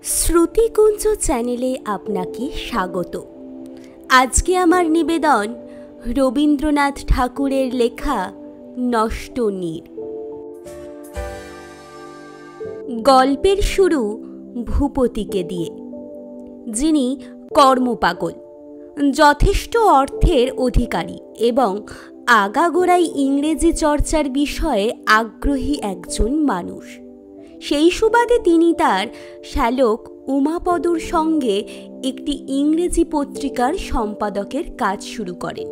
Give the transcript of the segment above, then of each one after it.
শ্রুতিকুঞ্জ চ্যানেলে আপনাকে স্বাগত। আজকে আমার নিবেদন রবীন্দ্রনাথ ঠাকুরের লেখা নষ্ট নীর। গল্পের শুরু ভূপতিকে দিয়ে, যিনি কর্মপাগল, যথেষ্ট অর্থের অধিকারী এবং আগাগোড়াই ইংরেজি চর্চার বিষয়ে আগ্রহী একজন মানুষ। সেই সুবাদে তিনি তার শ্যালক উমাপদর সঙ্গে একটি ইংরেজি পত্রিকার সম্পাদকের কাজ শুরু করেন।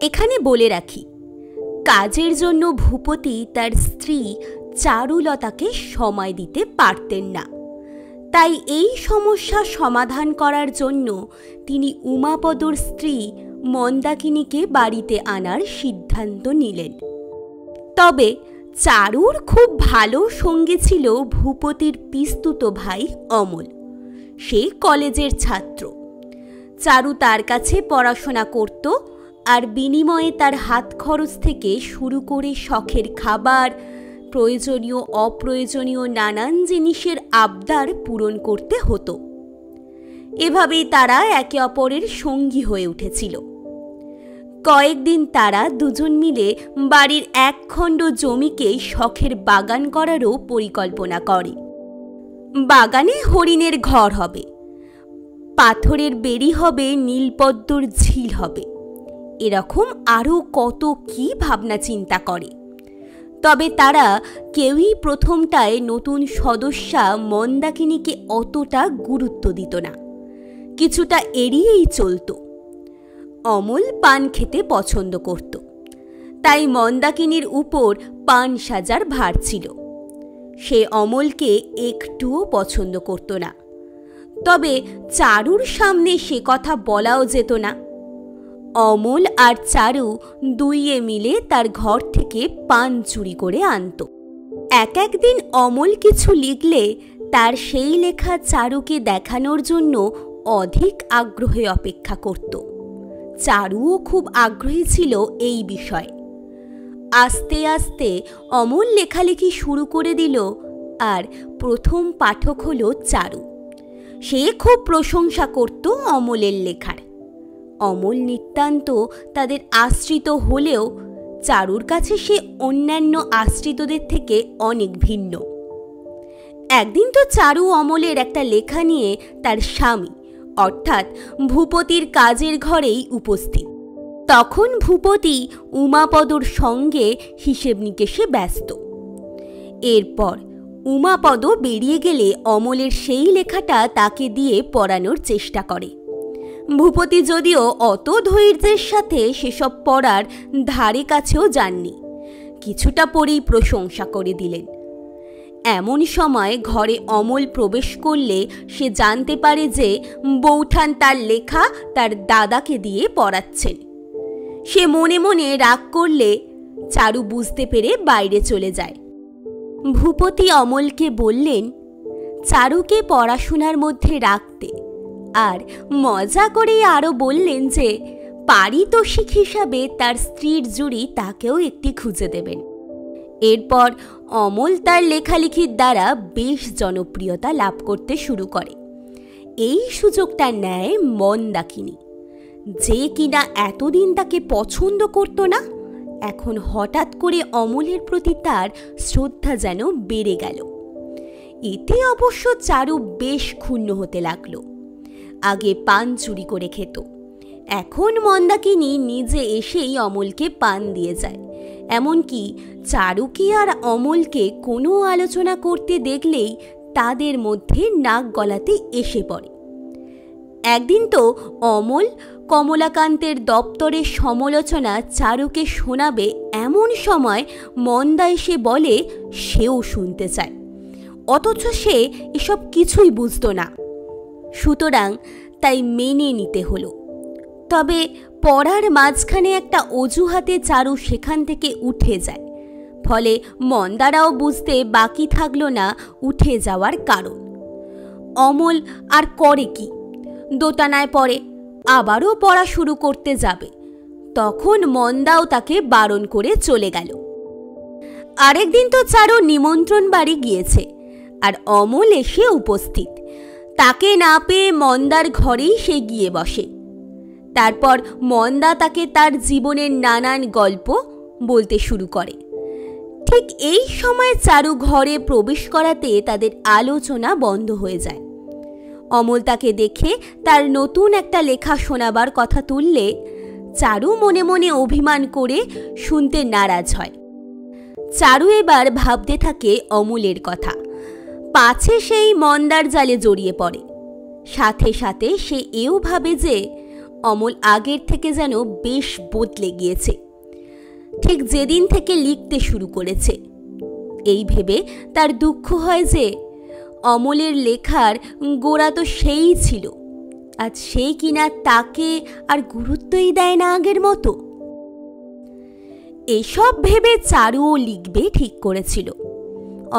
এখানে বলে রাখি, কাজের জন্য ভূপতি তার স্ত্রী চারুলতাকে সময় দিতে পারতেন না। তাই এই সমস্যা সমাধান করার জন্য তিনি উমাপদর স্ত্রী মন্দাকিনীকে বাড়িতে আনার সিদ্ধান্ত নিলেন। তবে চারুর খুব ভালো সঙ্গী ছিল ভূপতির পিস্তুত ভাই অমল। সে কলেজের ছাত্র। চারু তার কাছে পড়াশোনা করত আর বিনিময়ে তার হাত খরচ থেকে শুরু করে শখের খাবার, প্রয়োজনীয় অপ্রয়োজনীয় নানান জিনিসের আবদার পূরণ করতে হতো। এভাবেই তারা একে অপরের সঙ্গী হয়ে উঠেছিল। কয়েকদিন তারা দুজন মিলে বাড়ির এক খণ্ড জমিকে শখের বাগান করারও পরিকল্পনা করে। বাগানে হরিণের ঘর হবে, পাথরের বেড়ি হবে, নীলপদ্মর ঝিল হবে, এরকম আরও কত কি ভাবনা চিন্তা করে। তবে তারা কেউই প্রথমটায় নতুন সদস্যা মন্দাকিনীকে অতটা গুরুত্ব দিত না, কিছুটা এড়িয়েই চলত। অমল পান খেতে পছন্দ করত, তাই মন্দাকিনীর উপর পান সাজার ভার ছিল। সে অমলকে একটুও পছন্দ করত না, তবে চারুর সামনে সে কথা বলাও যেত না। অমল আর চারু দুইয়ে মিলে তার ঘর থেকে পান চুরি করে আনত। একদিন অমল কিছু লিখলে তার সেই লেখা চারুকে দেখানোর জন্য অধিক আগ্রহে অপেক্ষা করত। চারুও খুব আগ্রহী ছিল এই বিষয়ে। আস্তে আস্তে অমল লেখালেখি শুরু করে দিল, আর প্রথম পাঠক হলো চারু। সে খুব প্রশংসা করত অমলের লেখার। অমল নিতান্ত তাদের আশ্রিত হলেও চারুর কাছে সে অন্যান্য আশ্রিতদের থেকে অনেক ভিন্ন। একদিন তো চারু অমলের একটা লেখা নিয়ে তার স্বামী অর্থাৎ ভূপতির কাজের ঘরেই উপস্থিত। তখন ভূপতি উমাপদর সঙ্গে হিসেব নিকেশে ব্যস্ত। এরপর উমাপদ বেরিয়ে গেলে অমলের সেই লেখাটা তাকে দিয়ে পড়ানোর চেষ্টা করে। ভূপতি যদিও অত ধৈর্যের সাথে সেসব পড়ার ধারে কাছেও যাননি, কিছুটা পরেই প্রশংসা করে দিলেন। এমন সময় ঘরে অমল প্রবেশ করলে সে জানতে পারে যে বৌঠান তার লেখা তার দাদাকে দিয়ে পড়াচ্ছেন। সে মনে মনে রাগ করলে চারু বুঝতে পেরে বাইরে চলে যায়। ভূপতি অমলকে বললেন চারুকে পড়াশোনার মধ্যে রাখতে, আর মজা করে আরও বললেন যে পারিতোষিক হিসাবে তার স্ত্রীর জুড়ি তাকেও একটি খুঁজে দেবেন। এরপর অমল তার লেখালেখির দ্বারা বেশ জনপ্রিয়তা লাভ করতে শুরু করে। এই সুযোগটা নেয় মন্দাকিনী, যে কিনা এতদিন তাকে পছন্দ করত না। এখন হঠাৎ করে অমলের প্রতি তার শ্রদ্ধা যেন বেড়ে গেল। এতে অবশ্য চারু বেশ ক্ষুণ্ণ হতে লাগলো। আগে পান চুরি করে খেত, এখন মন্দাকিনী নিজে এসেই অমলকে পান দিয়ে যায়। এমনকি চারুকে আর অমলকে কোনো আলোচনা করতে দেখলেই তাদের মধ্যে নাক গলাতে এসে পড়ে। একদিন তো অমল কমলাকান্তের দপ্তরের সমালোচনা চারুকে শোনাবে, এমন সময় মন্দা এসে বলে সেও শুনতে চায়, অথচ সে এসব কিছুই বুঝত না। সুতরাং তাই মেনে নিতে হলো। তবে পড়ার মাঝখানে একটা অজুহাতে চারু সেখান থেকে উঠে যায়। ফলে মন্দারাও বুঝতে বাকি থাকলো না উঠে যাওয়ার কারণ। অমল আর করে কি, দোটানায় পড়ে, আবারও পড়া শুরু করতে যাবে। তখন মন্দাও তাকে বারণ করে চলে গেল। আরেকদিন তো চারু নিমন্ত্রণ বাড়ি গিয়েছে, আর অমল এসে উপস্থিত। তাকে না পেয়ে মন্দার ঘরেই সে গিয়ে বসে। তারপর মন্দা তাকে তার জীবনের নানান গল্প বলতে শুরু করে। ঠিক এই সময় চারু ঘরে প্রবেশ করাতে তাদের আলোচনা বন্ধ হয়ে যায়। অমল তাকে দেখে তার নতুন একটা লেখা শোনাবার কথা তুললে চারু মনে মনে অভিমান করে শুনতে নারাজ হয়। চারু এবার ভাবতে থাকে অমলের কথা, পাছে সেই মন্দার জালে জড়িয়ে পড়ে। সাথে সাথে সে এও ভাবে যে অমল আগের থেকে যেন বেশ বদলে গিয়েছে, ঠিক যেদিন থেকে লিখতে শুরু করেছে। এই ভেবে তার দুঃখ হয় যে অমলের লেখার গোড়া তো সেই ছিল, আজ সেই কিনা তাকে আর গুরুত্বই দেয় না আগের মতো। এসব ভেবে চারুও লিখবে ঠিক করেছিল।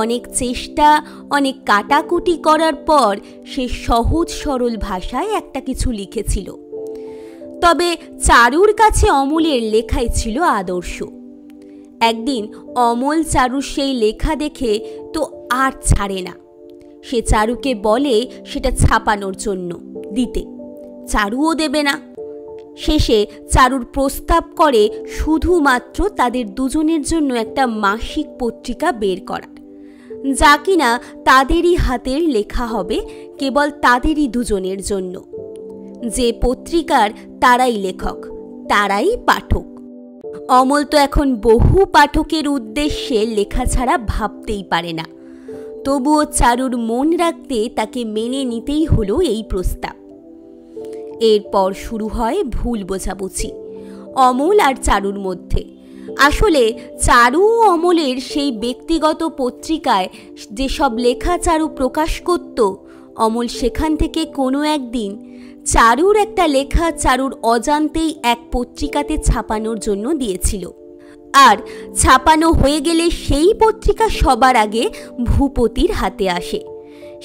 অনেক চেষ্টা, অনেক কাটাকুটি করার পর সে সহজ সরল ভাষায় একটা কিছু লিখেছিল। তবে চারুর কাছে অমলের লেখাই ছিল আদর্শ। একদিন অমল চারুর সেই লেখা দেখে তো আর ছাড়ে না। সে চারুকে বলে সেটা ছাপানোর জন্য দিতে, চারুও দেবে না। শেষে চারুর প্রস্তাব করে শুধুমাত্র তাদের দুজনের জন্য একটা মাসিক পত্রিকা বের করার, যা কিনা তাদেরই হাতের লেখা হবে, কেবল তাদেরই দুজনের জন্য। যে পত্রিকার তারাই লেখক, তারাই পাঠক। অমল তো এখন বহু পাঠকের উদ্দেশ্যে লেখা ছাড়া ভাবতেই পারে না। তবুও চারুর মন রাখতে তাকে মেনে নিতেই হলো এই প্রস্তাব। এরপর শুরু হয় ভুল বোঝাবুঝি অমল আর চারুর মধ্যে। আসলে চারু ও অমলের সেই ব্যক্তিগত পত্রিকায় যেসব লেখা চারু প্রকাশ করত, অমল সেখান থেকে কোনো একদিন চারুর একটা লেখা চারুর অজান্তেই এক পত্রিকাতে ছাপানোর জন্য দিয়েছিল। আর ছাপানো হয়ে গেলে সেই পত্রিকা সবার আগে ভূপতির হাতে আসে।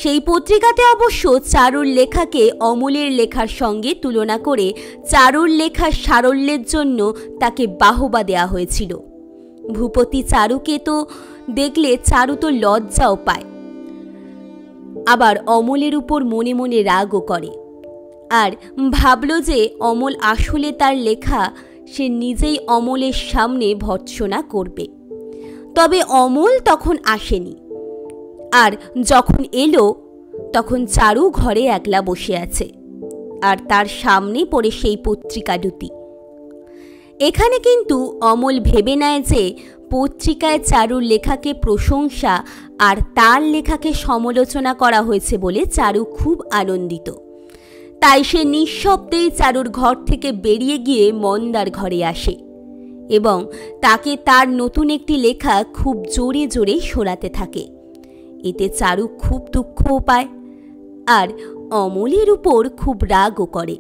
সেই পত্রিকাতে অবশ্য চারুর লেখাকে অমলের লেখার সঙ্গে তুলনা করে চারুর লেখার সারল্যের জন্য তাকে বাহবা দেয়া হয়েছিল। ভূপতি চারুকে তো দেখলে চারু তো লজ্জাও পায়, আবার অমলের উপর মনে মনে রাগও করে। আর ভাবল যে অমল আসলে তার লেখা সে নিজেই অমলের সামনে ভর্ৎসনা করবে। তবে অমল তখন আসেনি। আর যখন এলো তখন চারু ঘরে একলা বসে আছে, আর তার সামনে পড়ে সেই পত্রিকা দুটি। এখানে কিন্তু অমল ভেবে নেয় যে পত্রিকায় চারুর লেখাকে প্রশংসা আর তার লেখাকে সমালোচনা করা হয়েছে বলে চারু খুব আনন্দিত। তাই সে নিঃশব্দেই চারুর ঘর থেকে বেরিয়ে গিয়ে মন্দার ঘরে আসে এবং তাকে তার নতুন একটি লেখা খুব জোরে জোরে শোনাতে থাকে। এতে চারু খুব দুঃখও পায় আর অমলের উপর খুব রাগও করে।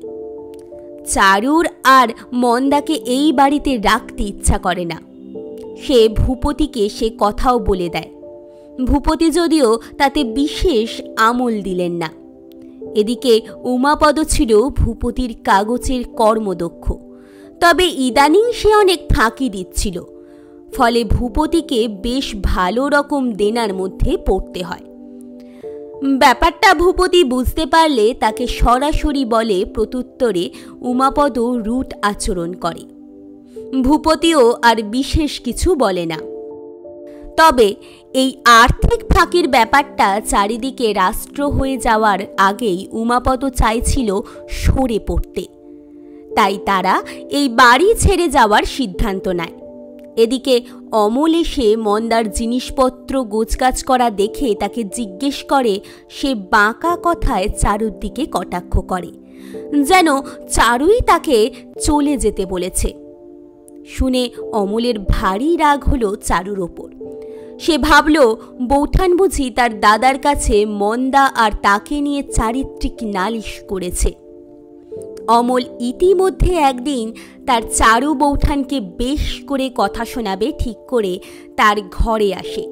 চারুর আর মন্দাকে এই বাড়িতে রাখতে ইচ্ছা করে না। সে ভূপতিকে সে কথাও বলে দেয়। ভূপতি যদিও তাতে বিশেষ আমল দিলেন না। এদিকে উমাপদ ছিল ভূপতির কাগজের কর্মদক্ষ, তবে ইদানিং সে অনেক ফাঁকি দিচ্ছিল, ফলে ভূপতিকে বেশ ভালো রকম দেনার মধ্যে পড়তে হয়। ব্যাপারটা ভূপতি বুঝতে পারলে তাকে সরাসরি বলে, প্রত্যুত্তরে উমাপদ রূঢ় আচরণ করে। ভূপতিও আর বিশেষ কিছু বলে না। তবে এই আর্থিক ফাঁকির ব্যাপারটা চারিদিকে রাষ্ট্র হয়ে যাওয়ার আগেই উমাপদ চাইছিল সরে পড়তে। তাই তারা এই বাড়ি ছেড়ে যাওয়ার সিদ্ধান্ত নেয়। এদিকে অমল এসে মন্দার জিনিসপত্র গোছগাছ করা দেখে তাকে জিজ্ঞেস করে। সে বাঁকা কথায় চারুর দিকে কটাক্ষ করে, যেন চারুই তাকে চলে যেতে বলেছে। শুনে অমলের ভারী রাগ হলো চারুর ওপর। সে ভাবল বৌঠান বুঝি তার দাদার কাছে মন্দা আর তাকে নিয়ে চারিত্রিক নালিশ করেছে। অমল ইতিমধ্যে একদিন তার চারু বৌঠানকে বেশ করে কথা শোনাবে ঠিক করে তার ঘরে আসে।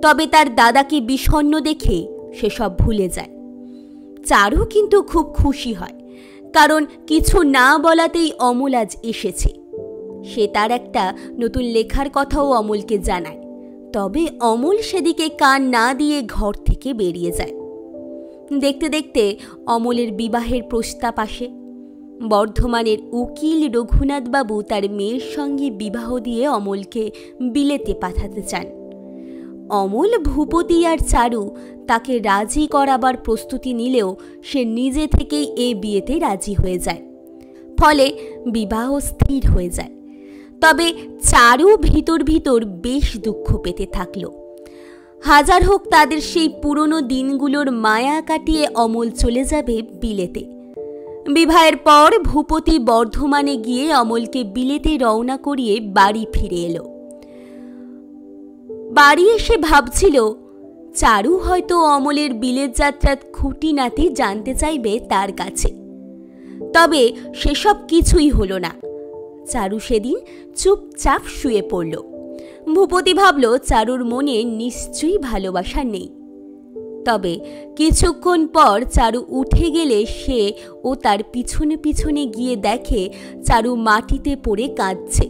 তবে তার দাদাকে বিষণ্ণ দেখে সেসব ভুলে যায়। চারু কিন্তু খুব খুশি হয়, কারণ কিছু না বলাতেই অমল আজ এসেছে। সে তার একটা নতুন লেখার কথাও অমলকে জানায়। তবে অমল সেদিকে কান না দিয়ে ঘর থেকে বেরিয়ে যায়। দেখতে দেখতে অমলের বিবাহের প্রস্তাব আসে। বর্ধমানের উকিল রঘুনাথবাবু তার মেয়ের সঙ্গে বিবাহ দিয়ে অমলকে বিলেতে পাঠাতে চান। অমল, ভূপতি আর চারু তাকে রাজি করাবার প্রস্তুতি নিলেও সে নিজে থেকেই এ বিয়েতে রাজি হয়ে যায়। ফলে বিবাহ স্থির হয়ে যায়। তবে চারু ভিতর ভিতর বেশ দুঃখ পেতে থাকল। হাজার হোক তাদের সেই পুরনো দিনগুলোর মায়া কাটিয়ে অমল চলে যাবে বিলেতে। বিবাহের পর ভূপতি বর্ধমানে গিয়ে অমলকে বিলেতে রওনা করিয়ে বাড়ি ফিরে এলো। বাড়ি এসে ভাবছিল চারু হয়তো অমলের বিলেত যাত্রার খুঁটিনাটি জানতে চাইবে তার কাছে। তবে সেসব কিছুই হলো না। চারু সেদিন চুপচাপ শুয়ে পড়ল। ভূপতি ভাবল চারুর মনে নিশ্চয়ই ভালোবাসা নেই। তবে কিছুক্ষণ পর চারু উঠে গেলে সে ও তার পিছনে পিছনে গিয়ে দেখে চারু মাটিতে পড়ে কাঁদছে।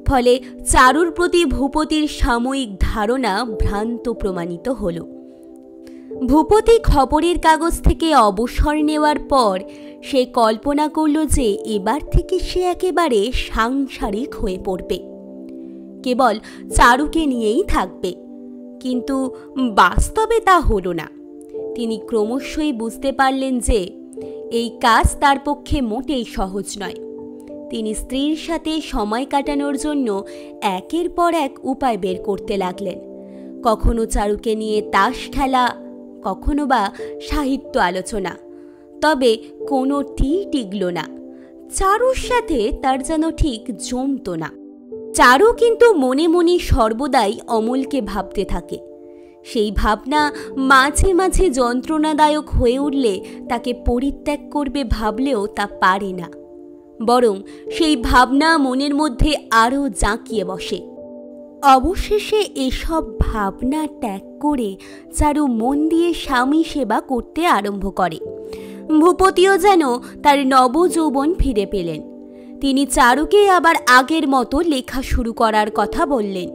ফলে চারুর প্রতি ভূপতির সাময়িক ধারণা ভ্রান্ত প্রমাণিত হল। ভূপতি খবরের কাগজ থেকে অবসর নেওয়ার পর সে কল্পনা করল যে এবার থেকে সে একেবারে সাংসারিক হয়ে পড়বে, কেবল চারুকে নিয়েই থাকবে। কিন্তু বাস্তবে তা হলো না। তিনি ক্রমশই বুঝতে পারলেন যে এই কাজ তার পক্ষে মোটেই সহজ নয়। তিনি স্ত্রীর সাথে সময় কাটানোর জন্য একের পর এক উপায় বের করতে লাগলেন। কখনো চারুকে নিয়ে তাস খেলা, কখনো বা সাহিত্য আলোচনা। তবে কোনোটি টিকল না। চারুর সাথে তার যেন ঠিক জমত না। চারু কিন্তু মনে মনে সর্বদাই অমলকে ভাবতে থাকে। সেই ভাবনা মাঝে মাঝে যন্ত্রণাদায়ক হয়ে উঠলে তাকে পরিত্যাগ করবে ভাবলেও তা পারে না। বরং সেই ভাবনা মনের মধ্যে আরও জাঁকিয়ে বসে। অবশেষে এসব ভাবনা ত্যাগ করে চারু মন দিয়ে স্বামী সেবা করতে আরম্ভ করে। ভূপতিও যেন তার নবযৌবন ফিরে পেলেন। তিনি চারুকে আবার আগের মতো লেখা শুরু করার কথা বললেন।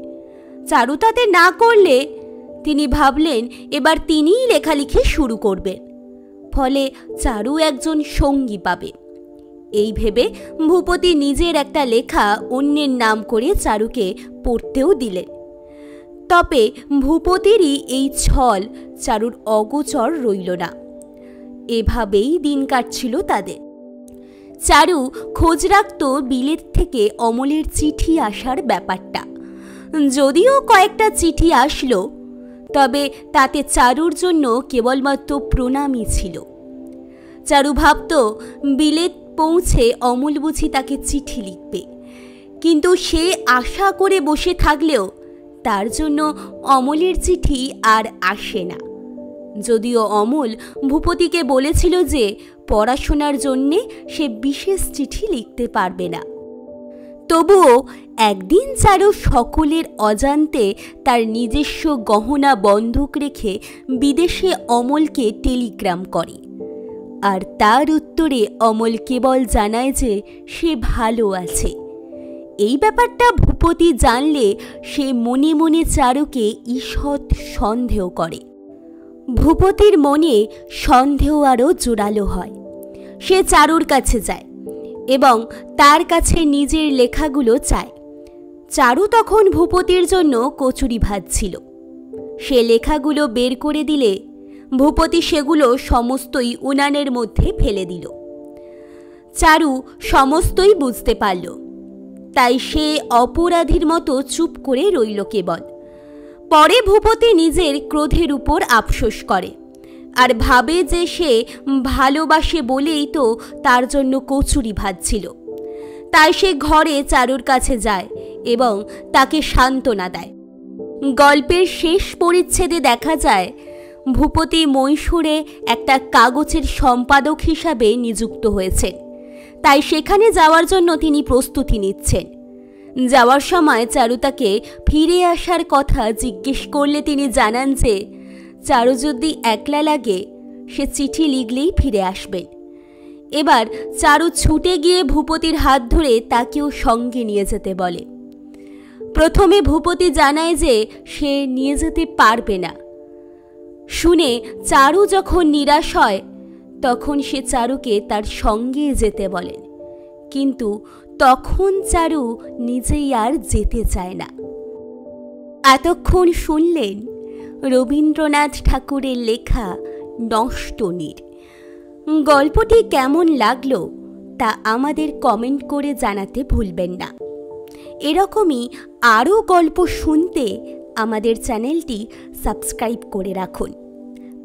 চারু তাতে না করলে তিনি ভাবলেন এবার তিনিই লেখালেখি শুরু করবেন। ফলে চারু একজন সঙ্গী পাবে। এই ভেবে ভূপতি নিজের একটা লেখা অন্যের নাম করে চারুকে পড়তেও দিলেন। তবে ভূপতিরই এই ছল চারুর অগোচর রইল না। এভাবেই দিন কাটছিল তাদের। চারু খোঁজ রাখত বিলেত থেকে অমলের চিঠি আসার ব্যাপারটা। যদিও কয়েকটা চিঠি আসলো, তবে তাতে চারুর জন্য কেবলমাত্র প্রণামই ছিল। চারু ভাবত বিলেত পৌঁছে অমল বুঝি তাকে চিঠি লিখবে। কিন্তু সে আশা করে বসে থাকলেও তার জন্য অমলের চিঠি আর আসে না। যদিও অমল ভূপতিকে বলেছিল যে পড়াশোনার জন্যে সে বিশেষ চিঠি লিখতে পারবে না। তবুও একদিন চারু সকলের অজান্তে তার নিজস্ব গহনা বন্ধক রেখে বিদেশে অমলকে টেলিগ্রাম করে। আর তার উত্তরে অমল কেবল জানায় যে সে ভালো আছে। এই ব্যাপারটা ভূপতি জানলে সে মনে মনে চারুকে ঈষৎ সন্দেহ করে। ভূপতির মনে সন্দেহ আরও জোরালো হয়। সে চারুর কাছে যায় এবং তার কাছে নিজের লেখাগুলো চায়। চারু তখন ভূপতির জন্য কচুরি ভাজছিল। সে লেখাগুলো বের করে দিলে ভূপতি সেগুলো সমস্তই উনানের মধ্যে ফেলে দিল। চারু সমস্তই বুঝতে পারল। তাই সে অপরাধীর মতো চুপ করে রইল কেবল। পরে ভূপতি নিজের ক্রোধের উপর আফসোস করে আর ভাবে যে সে ভালোবাসে বলেই তো তার জন্য কচুরি ভাজছিল। তাই সে ঘরে চারুর কাছে যায় এবং তাকে সান্ত্বনা দেয়। গল্পের শেষ পরিচ্ছেদে দেখা যায় ভূপতি মহীশূরে একটা কাগজের সম্পাদক হিসাবে নিযুক্ত হয়েছেন। তাই সেখানে যাওয়ার জন্য তিনি প্রস্তুতি নিচ্ছেন। যাওয়ার সময় চারু তাকে ফিরে আসার কথা জিজ্ঞেস করলে তিনি জানান যে চারু যদি একলা লাগে সে চিঠি লিখলেই ফিরে আসবেন। এবার চারু ছুটে গিয়ে ভূপতির হাত ধরে তাকেও সঙ্গে নিয়ে যেতে বলে। প্রথমে ভূপতি জানায় যে সে নিয়ে যেতে পারবে না। শুনে চারু যখন নিরাশ হয় তখন সে চারুকে তার সঙ্গে যেতে বলেন, কিন্তু তখন চারু নিজেই আর যেতে চায় না। এতক্ষণ শুনলেন রবীন্দ্রনাথ ঠাকুরের লেখা নষ্ট নীর। গল্পটি কেমন লাগলো তা আমাদের কমেন্ট করে জানাতে ভুলবেন না। এরকমই আরও গল্প শুনতে আমাদের চ্যানেলটি সাবস্ক্রাইব করে রাখুন।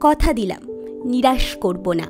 কথা দিলাম নিরাশ করব না।